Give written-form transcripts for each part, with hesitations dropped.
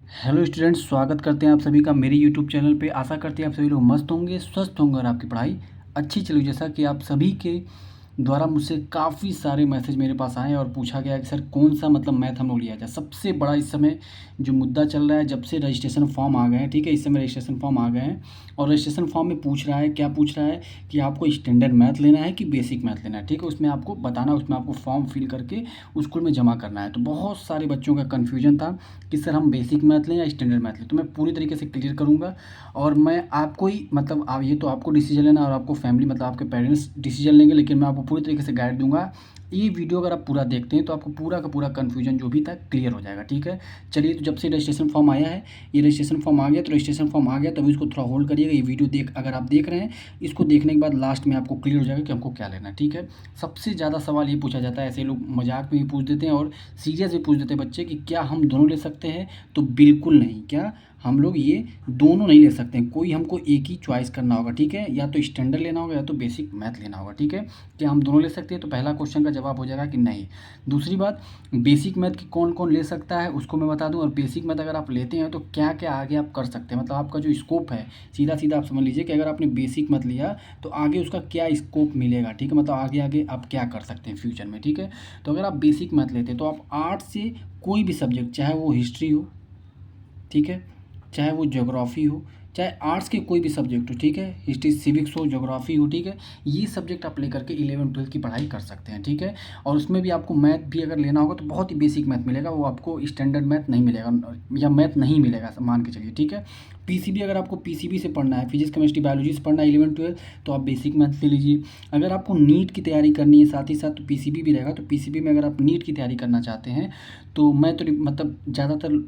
Hello students, स्वागत करते हैं आप सभी का मेरे यूट्यूब चैनल पे। आशा करते हैं आप सभी लोग मस्त होंगे, स्वस्थ होंगे और आपकी पढ़ाई अच्छी चलेगी। जैसा कि आप सभी के द्वारा मुझसे काफ़ी सारे मैसेज मेरे पास आए और पूछा गया कि सर कौन सा मैथ हम लोग लिया जाए। सबसे बड़ा इस समय जो मुद्दा चल रहा है, जब से रजिस्ट्रेशन फॉर्म आ गए हैं, ठीक है, इस समय रजिस्ट्रेशन फॉर्म आ गए हैं और रजिस्ट्रेशन फॉर्म में पूछ रहा है, क्या पूछ रहा है कि आपको स्टैंडर्ड मैथ लेना है कि बेसिक मैथ लेना है। ठीक है, उसमें आपको बताना, उसमें आपको फॉर्म फिल करके स्कूल में जमा करना है। तो बहुत सारे बच्चों का कन्फ्यूजन था कि सर हम बेसिक मैथ लें या स्टैंडर्ड मैथ लें। तो मैं पूरी तरीके से क्लियर करूँगा और मैं आपको ही आप ये तो आपको डिसीजन लेना और आपको फैमिली आपके पेरेंट्स डिसीजन लेंगे, लेकिन मैं आपको पूरी तरीके से गाइड दूंगा। ये वीडियो अगर आप पूरा देखते हैं तो आपको पूरा का पूरा कन्फ्यूजन जो भी था क्लियर हो जाएगा। ठीक है, चलिए, तो जब से रजिस्ट्रेशन फॉर्म आया है, ये रजिस्ट्रेशन फॉर्म आ गया, तो रजिस्ट्रेशन फॉर्म आ गया तभी इसको थोड़ा होल्ड करिएगा। ये वीडियो अगर आप देख रहे हैं, इसको देखने के बाद लास्ट में आपको क्लियर हो जाएगा कि हमको क्या लेना है। ठीक है, सबसे ज़्यादा सवाल ये पूछा जाता है, ऐसे लोग मजाक में भी पूछ देते हैं और सीरियस भी पूछ देते हैं बच्चे, कि क्या हम दोनों ले सकते हैं। तो बिल्कुल नहीं, क्या हम लोग ये दोनों नहीं ले सकते हैं, कोई हमको एक ही चॉइस करना होगा। ठीक है, या तो स्टैंडर्ड लेना होगा या तो बेसिक मैथ लेना होगा। ठीक है, क्या हम दोनों ले सकते हैं? तो पहला क्वेश्चन का जवाब हो जाएगा कि नहीं। दूसरी बात, बेसिक मैथ की कौन कौन ले सकता है उसको मैं बता दूं, और बेसिक मैथ अगर आप लेते हैं तो क्या क्या आगे आप कर सकते हैं, मतलब आपका जो स्कोप है, सीधा सीधा आप समझ लीजिए कि अगर आपने बेसिक मैथ लिया तो आगे उसका क्या स्कोप मिलेगा। ठीक है, मतलब आगे आगे आप क्या कर सकते हैं फ्यूचर में। ठीक है, तो अगर आप बेसिक मैथ लेते हैं तो आप आर्ट से कोई भी सब्जेक्ट, चाहे वो हिस्ट्री हो, ठीक है, चाहे वो ज्योग्राफी हो, चाहे आर्ट्स के कोई भी सब्जेक्ट हो, ठीक है, हिस्ट्री सिविक्स हो, ज्योग्राफी हो, ठीक है, ये सब्जेक्ट आप लेकर के 11 12 की पढ़ाई कर सकते हैं। ठीक है, और उसमें भी आपको मैथ भी अगर लेना होगा तो बहुत ही बेसिक मैथ मिलेगा, वो आपको स्टैंडर्ड मैथ नहीं मिलेगा या मैथ नहीं मिलेगा, मान के चलिए। ठीक है, पीसीबी, अगर आपको पीसीबी से पढ़ना है, फिजिक्स केमिस्ट्री बायोलॉजी से पढ़ना है 11 12, तो आप बेसिक मैथ ले लीजिए। अगर आपको नीट की तैयारी करनी है साथ ही साथ, तो पीसीबी भी रहेगा। तो पीसीबी में अगर आप नीट की तैयारी करना चाहते हैं तो मैं तो ज़्यादातर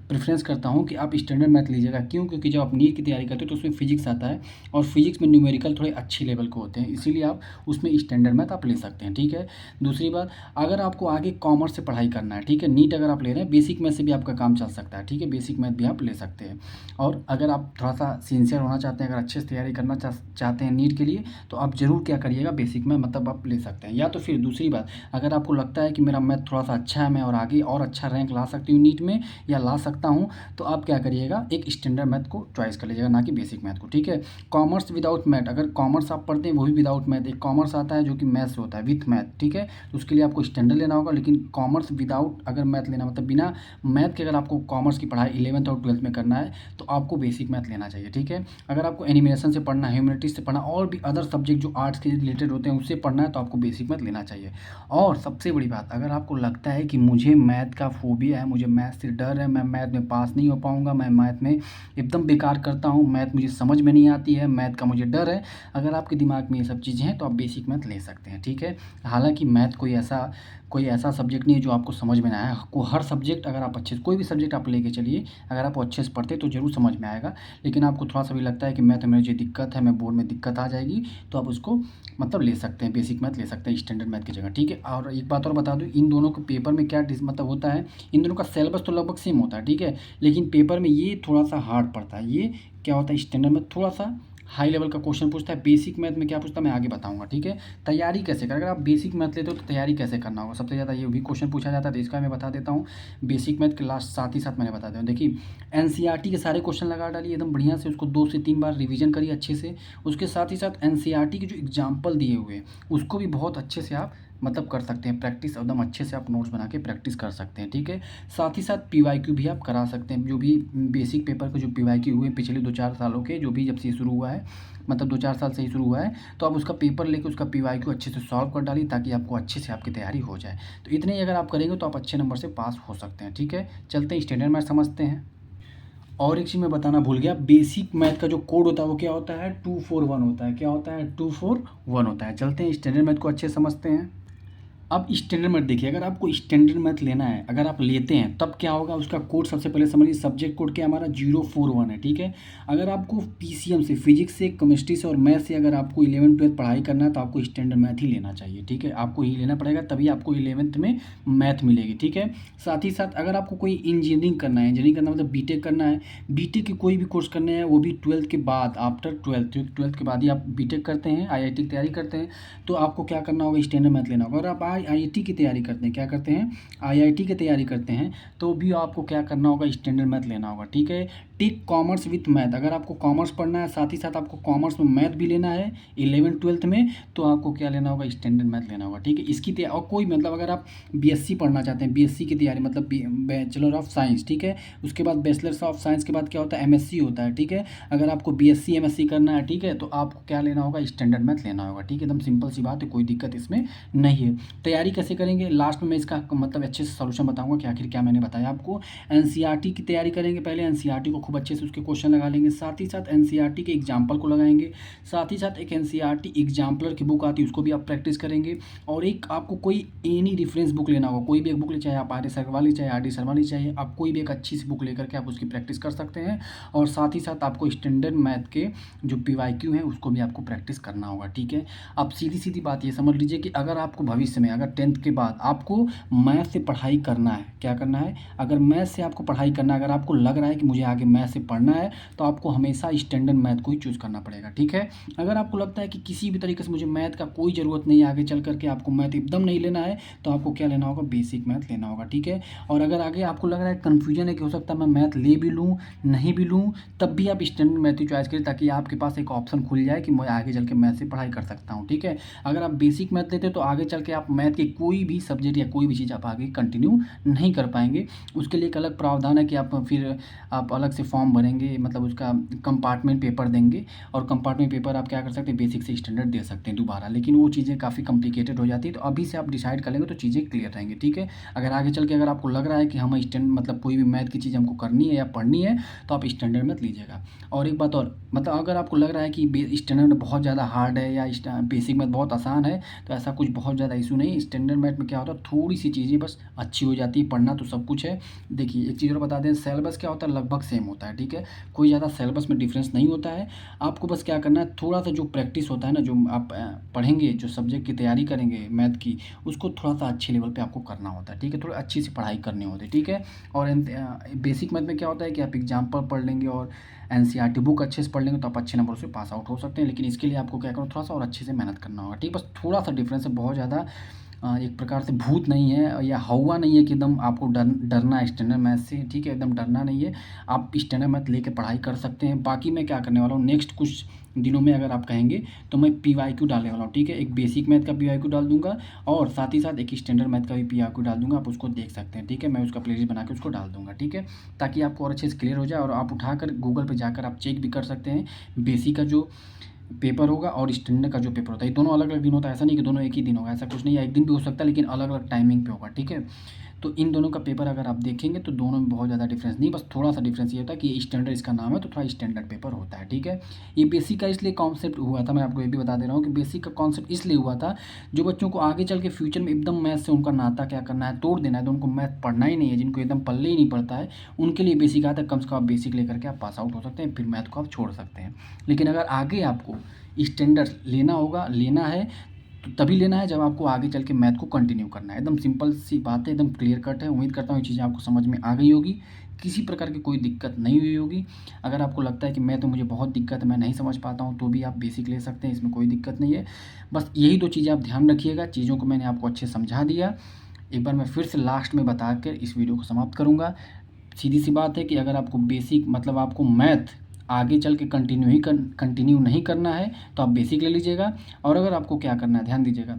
प्रेफरेंस करता हूँ कि आप स्टैंडर्ड मैथ लीजिएगा। क्यों? क्योंकि जब आप नीट की तैयारी करते हो तो उसमें फिजिक्स आता है और फिजिक्स में न्यूमेरिकल थोड़े अच्छी लेवल के होते हैं, इसीलिए आप उसमें स्टैंडर्ड मैथ आप ले सकते हैं। ठीक है, दूसरी बात, अगर आपको आगे कॉमर्स से पढ़ाई करना है, ठीक है, नीट अगर आप ले रहे हैं, बेसिक मैथ से भी आपका काम चल सकता है। ठीक है, बेसिक मैथ भी आप ले सकते हैं। और अगर आप थोड़ा सा सिंसियर होना चाहते हैं, अगर अच्छे से तैयारी करना चाहते हैं नीट के लिए, तो आप ज़रूर क्या करिएगा, बेसिक में आप ले सकते हैं। या तो फिर दूसरी बात, अगर आपको लगता है कि मेरा मैथ थोड़ा सा अच्छा है, मैं और आगे और अच्छा रैंक ला सकती हूँ नीट में या ला सकता हूँ, तो आप क्या करिएगा, एक स्टैंडर्ड मैथ को चॉइस कर लीजिएगा, ना कि बेसिक मैथ को। ठीक है, कॉमर्स विदाउट मैथ, अगर कॉमर्स आप पढ़ते हैं वो भी विदाउट मैथ, एक कॉमर्स आता है जो कि मैथ से होता है विथ मैथ। ठीक है, तो उसके लिए आपको स्टैंडर्ड लेना होगा, लेकिन कॉमर्स विदाउट अगर मैथ लेना, मतलब बिना मैथ के अगर आपको कॉमर्स की पढ़ाई 11th और 12th में करना है तो आपको बेसिक मैथ लेना चाहिए। ठीक है, अगर आपको एनिमेशन से पढ़ना है, ह्यूमैनिटीज से पढ़ना, और भी अदर सब्जेक्ट जो आर्ट्स के रिलेटेड होते हैं उससे पढ़ना है, तो आपको बेसिक मैथ लेना चाहिए। और सबसे बड़ी बात, अगर आपको लगता है कि मुझे मैथ का फोबिया है, मुझे मैथ से डर है, मैं मैथ में पास नहीं हो पाऊंगा, मैं मैथ में एकदम बेकार करता हूँ, मैथ मुझे समझ में नहीं आती है, मैथ का मुझे डर है, अगर आपके दिमाग में ये सब चीज़ें हैं तो आप बेसिक मैथ ले सकते हैं। ठीक है, हालांकि मैथ कोई ऐसा सब्जेक्ट नहीं है जो आपको समझ में ना आए। को हर सब्जेक्ट, अगर आप अच्छे से कोई भी सब्जेक्ट आप लेके चलिए, अगर आप अच्छे से पढ़ते तो ज़रूर समझ में आएगा। लेकिन आपको थोड़ा सा भी लगता है कि मैथ में मुझे दिक्कत है, मैं बोर्ड में दिक्कत आ जाएगी, तो आप उसको ले सकते हैं, बेसिक मैथ ले सकते हैं स्टैंडर्ड मैथ की जगह। ठीक है, और एक बात और बता दूँ, इन दोनों के पेपर में क्या होता है, इन दोनों का सिलेबस तो लगभग सेम होता है। ठीक है, लेकिन पेपर में ये थोड़ा सा हार्ड पड़ता है। ये क्या होता है, स्टैंडर्ड में थोड़ा सा हाई लेवल का क्वेश्चन पूछता है, बेसिक मैथ में क्या पूछता है मैं आगे बताऊंगा। ठीक है, तैयारी कैसे करें, अगर आप बेसिक मैथ लेते हो तो तैयारी कैसे करना होगा, सबसे ज़्यादा ये भी क्वेश्चन पूछा जाता है, तो इसका मैं बता देता हूँ। बेसिक मैथ के लास्ट साथ ही साथ मैंने बता दिया, देखिए एनसीईआरटी के सारे क्वेश्चन लगा डालिए एकदम बढ़िया से, उसको 2 से 3 बार रिवीजन करिए अच्छे से। उसके साथ ही साथ एनसीईआरटी के जो एग्जाम्पल दिए हुए हैं उसको भी बहुत अच्छे से आप कर सकते हैं प्रैक्टिस, एकदम अच्छे से आप नोट्स बना के प्रैक्टिस कर सकते हैं। ठीक है, साथ ही साथ पीवाईक्यू भी आप करा सकते हैं, जो भी बेसिक पेपर के जो पीवाईक्यू हुए पिछले 2 4 सालों के, जो भी जब से ये शुरू हुआ है, 2 4 साल से ही शुरू हुआ है, तो आप उसका पेपर लेके उसका पीवाईक्यू अच्छे से सॉल्व कर डालिए, ताकि आपको अच्छे से आपकी तैयारी हो जाए। तो इतने ही अगर आप करेंगे तो आप अच्छे नंबर से पास हो सकते हैं। ठीक है, चलते हैं स्टैंडर्ड मैथ समझते हैं। और एक चीज़ मैं बताना भूल गया, बेसिक मैथ का जो कोड होता है वो क्या होता है, 241 होता है। क्या होता है, 241 होता है। चलते हैं स्टैंडर्ड मैथ को अच्छे से समझते हैं। अब स्टैंडर्ड मैथ देखिए, अगर आपको स्टैंडर्ड मैथ लेना है, अगर आप लेते हैं तब क्या होगा, उसका कोड सबसे पहले समझिए, सब्जेक्ट कोड क्या हमारा 041 है। ठीक है, अगर आपको पीसीएम से, फिजिक्स से, केमिस्ट्री से और मैथ से अगर आपको 11th 12th पढ़ाई करना है तो आपको स्टैंडर्ड मैथ ही लेना चाहिए। ठीक है, आपको ही लेना पड़ेगा, तभी आपको 11th में मैथ मिलेगी। ठीक है, साथ ही साथ अगर आपको कोई इंजीनियरिंग करना है, इंजीनियरिंग करना मतलब बीटेक करना है, बीटेक की कोई भी कोर्स करने हैं, वो भी 12th के बाद, आफ्टर 12th के बाद ही आप बीटेक करते हैं, आईआईटी की तैयारी करते हैं, तो आपको क्या करना होगा, स्टैंडर्ड मैथ लेना होगा। अगर आप आईआईटी की तैयारी करते हैं, क्या करते हैं, आईआईटी की तैयारी करते हैं, तो भी आपको क्या करना होगा, स्टैंडर्ड मैथ लेना होगा। ठीक है, टिक कॉमर्स विथ मैथ, अगर आपको कॉमर्स पढ़ना है साथ ही साथ आपको कॉमर्स में मैथ भी लेना है 11th-12th में, तो आपको क्या लेना होगा, स्टैंडर्ड मैथ लेना होगा। ठीक है, इसकी तैयारी, और कोई मतलब अगर आप बीएससी पढ़ना चाहते हैं, बीएससी की तैयारी मतलब बैचलर ऑफ साइंस, ठीक है, उसके बाद बैचलर्स ऑफ साइंस के बाद क्या होता है, एमएससी होता है। ठीक है, अगर आपको बीएससी एमएससी करना है, ठीक है, तो आपको क्या लेना होगा, स्टैंडर्ड मैथ लेना होगा। ठीक है, एकदम सिंपल सी बात है, कोई दिक्कत इसमें नहीं है। तैयारी कैसे करेंगे, लास्ट में मैं इसका मतलब अच्छे से सॉल्यूशन बताऊंगा कि आखिर क्या मैंने बताया आपको। एनसीईआरटी की तैयारी करेंगे, पहले एनसीईआरटी को खूब अच्छे से उसके क्वेश्चन लगा लेंगे, साथ ही साथ एनसीईआरटी के एग्जाम्पल को लगाएंगे, साथ ही साथ एक एनसीईआरटी एग्जाम्पलर की बुक आती है उसको भी आप प्रैक्टिस करेंगे, और एक आपको कोई एनी रेफरेंस बुक लेना होगा, कोई भी एक बुक ले, चाहे आप आर एस शर्मा वाली, चाहे आर डी शर्मा वाली, चाहे आप कोई भी एक अच्छी सी बुक लेकर के आप उसकी प्रैक्टिस कर सकते हैं। और साथ ही साथ आपको स्टैंडर्ड मैथ के जो पीवाईक्यू हैं उसको भी आपको प्रैक्टिस करना होगा। ठीक है, अब सीधी सीधी बात ये समझ लीजिए कि अगर आपको भविष्य में, अगर 10th के बाद आपको मैथ से पढ़ाई करना है, क्या करना है, अगर मैथ से आपको पढ़ाई करना है, अगर आपको लग रहा है कि मुझे आगे मैथ से पढ़ना है, तो आपको हमेशा स्टैंडर्ड मैथ को ही चूज़ करना पड़ेगा। ठीक है, अगर आपको लगता है कि किसी भी तरीके से मुझे मैथ का कोई ज़रूरत नहीं है, आगे चल करके आपको मैथ एकदम नहीं लेना है, तो आपको क्या लेना होगा, बेसिक मैथ लेना होगा। ठीक है, और अगर आगे आपको लग रहा है कन्फ्यूजन है कि हो सकता है मैं मैथ ले भी लूँ नहीं भी लूँ, तब भी आप स्टैंडर्ड मैथ ही चॉइस करें, ताकि आपके पास एक ऑप्शन खुल जाए कि मैं आगे चल के मैथ से पढ़ाई कर सकता हूँ। ठीक है, अगर आप बेसिक मैथ लेते तो आगे चल के आप मैथ के कोई भी सब्जेक्ट या कोई भी चीज़ आप आगे कंटिन्यू नहीं कर पाएंगे। उसके लिए एक अलग प्रावधान है कि आप फिर आप अलग से फॉर्म भरेंगे, मतलब उसका कंपार्टमेंट पेपर देंगे, और कंपार्टमेंट पेपर आप क्या कर सकते हैं, बेसिक से स्टैंडर्ड दे सकते हैं दोबारा, लेकिन वो चीज़ें काफ़ी कॉम्प्लिकेटेड हो जाती है, तो अभी से आप डिसाइड कर लेंगे तो चीज़ें क्लियर रहेंगी। ठीक है, अगर आगे चल के अगर आपको लग रहा है कि हम स्टैंड मतलब कोई भी मैथ की चीज़ हमको करनी है या पढ़नी है, तो आप स्टैंडर्ड मैथ लीजिएगा। और एक बात और, मतलब अगर आपको लग रहा है कि स्टैंडर्ड बहुत ज़्यादा हार्ड है या बेसिक मैथ बहुत आसान है, तो ऐसा कुछ बहुत ज़्यादा इशू नहीं। स्टैंडर्ड मैथ में क्या होता है, थोड़ी सी चीज़ें बस अच्छी हो जाती है, पढ़ना तो सब कुछ है। देखिए एक चीज़ और बता दें, सिलेबस क्या होता है, लगभग सेम होता है। ठीक है, कोई ज़्यादा सिलेबस में डिफरेंस नहीं होता है। आपको बस क्या करना है, थोड़ा सा जो प्रैक्टिस होता है ना, जो आप पढ़ेंगे, जो सब्जेक्ट की तैयारी करेंगे मैथ की, उसको थोड़ा सा अच्छे लेवल पे आपको करना होता है। ठीक है, थोड़ी अच्छी सी पढ़ाई करनी होती है। ठीक है, और बेसिक मैथ में क्या होता है कि आप एग्जाम्पल पढ़ लेंगे और एनसीईआरटी बुक अच्छे से पढ़ लेंगे तो आप अच्छे नंबर से पास आउट हो सकते हैं, लेकिन इसके लिए आपको क्या करना, थोड़ा सा और अच्छे से मेहनत करना होगा। ठीक, बस थोड़ा सा डिफरेंस है, बहुत ज़्यादा एक प्रकार से भूत नहीं है या हौवा नहीं है कि एकदम आपको डरना है स्टैंडर्ड मैथ से। ठीक है, एकदम डरना नहीं है, आप स्टैंडर्ड मैथ लेके पढ़ाई कर सकते हैं। बाकी मैं क्या करने वाला हूँ, नेक्स्ट कुछ दिनों में अगर आप कहेंगे तो मैं पीवाईक्यू डालने वाला हूँ। ठीक है, एक बेसिक मैथ का पीवाईक्यू डाल दूंगा, और साथ ही साथ एक स्टैंडर्ड मैथ का भी पीवाईक्यू डाल दूंगा, आप उसको देख सकते हैं। ठीक है, मैं उसका प्लेलिस्ट बना के उसको डाल दूंगा। ठीक है, ताकि आपको और अच्छे से क्लियर हो जाए, और आप उठाकर गूगल पर जाकर आप चेक भी कर सकते हैं बेसिक का जो पेपर होगा और स्टैंडर्ड का जो पेपर होता है, ये दोनों अलग अलग दिन होता है। ऐसा नहीं कि दोनों एक ही दिन होगा, ऐसा कुछ नहीं है, एक दिन भी हो सकता है, लेकिन अलग अलग टाइमिंग पे होगा। ठीक है, तो इन दोनों का पेपर अगर आप देखेंगे तो दोनों में बहुत ज़्यादा डिफरेंस नहीं, बस थोड़ा सा डिफरेंस ये होता है कि स्टैंडर्ड इसका नाम है तो थोड़ा स्टैंडर्ड पेपर होता है। ठीक है, ये बेसिक का इसलिए कॉन्सेप्ट हुआ था, मैं आपको ये भी बता दे रहा हूँ कि बेसिक का कॉन्सेप्ट इसलिए हुआ था, जो बच्चों को आगे चल के फ्यूचर में एकदम मैथ से उनका नाता क्या करना है, तोड़ देना है, तो उनको मैथ पढ़ना ही नहीं है, जिनको एकदम पल्ले ही नहीं पड़ता है, उनके लिए बेसिक आता है। कम से कम आप बेसिक लेकर के आप पास आउट हो सकते हैं, फिर मैथ को आप छोड़ सकते हैं। लेकिन अगर आगे आपको स्टैंडर्ड लेना है तो तभी लेना है जब आपको आगे चल के मैथ को कंटिन्यू करना है। एकदम सिंपल सी बात है, एकदम क्लियर कट है। उम्मीद करता हूँ ये चीज़ें आपको समझ में आ गई होगी, किसी प्रकार की कोई दिक्कत नहीं हुई होगी। अगर आपको लगता है कि मैथ में मुझे बहुत दिक्कत है, मैं नहीं समझ पाता हूँ, तो भी आप बेसिक ले सकते हैं, इसमें कोई दिक्कत नहीं है। बस यही 2 चीज़ें आप ध्यान रखिएगा, चीज़ों को मैंने आपको अच्छे समझा दिया। एक बार मैं फिर से लास्ट में बता कर इस वीडियो को समाप्त करूँगा। सीधी सी बात है कि अगर आपको बेसिक मतलब आपको मैथ आगे चल के कंटिन्यू नहीं करना है, तो आप बेसिक ले लीजिएगा। और अगर आपको क्या करना है, ध्यान दीजिएगा,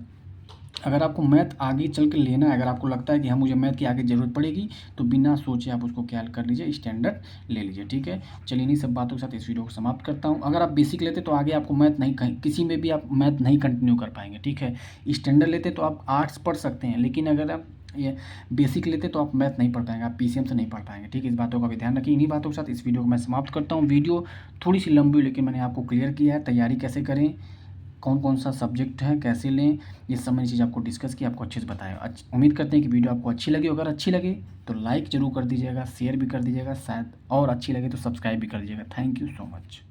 अगर आपको मैथ आगे चल के लेना है, अगर आपको लगता है कि हाँ मुझे मैथ की आगे ज़रूरत पड़ेगी, तो बिना सोचे आप उसको क्या कर लीजिए, स्टैंडर्ड ले लीजिए। ठीक है, चलिए इन्हीं सब बातों के साथ इस वीडियो को समाप्त करता हूँ। अगर आप बेसिक लेते तो आगे आपको मैथ नहीं, कहीं किसी में भी आप मैथ नहीं कंटिन्यू कर पाएंगे। ठीक है, स्टैंडर्ड लेते तो आप आर्ट्स पढ़ सकते हैं, लेकिन अगर आप ये बेसिक लेते तो आप मैथ नहीं पढ़ पाएंगे, आप पीसीएम से नहीं पढ़ पाएंगे। ठीक है, इस बातों का भी ध्यान रखिए। इन्हीं बातों के साथ इस वीडियो को मैं समाप्त करता हूँ। वीडियो थोड़ी सी लंबी हुई, लेकिन मैंने आपको क्लियर किया है तैयारी कैसे करें, कौन कौन सा सब्जेक्ट है, कैसे लें, ये सब मैंने चीज़ आपको डिस्कस की, आपको अच्छे से बताया। उम्मीद करते हैं कि वीडियो आपको अच्छी लगी। अगर अच्छी लगे तो लाइक ज़रूर कर दीजिएगा, शेयर भी कर दीजिएगा, शायद और अच्छी लगे तो सब्सक्राइब भी कर दीजिएगा। Thank you so much.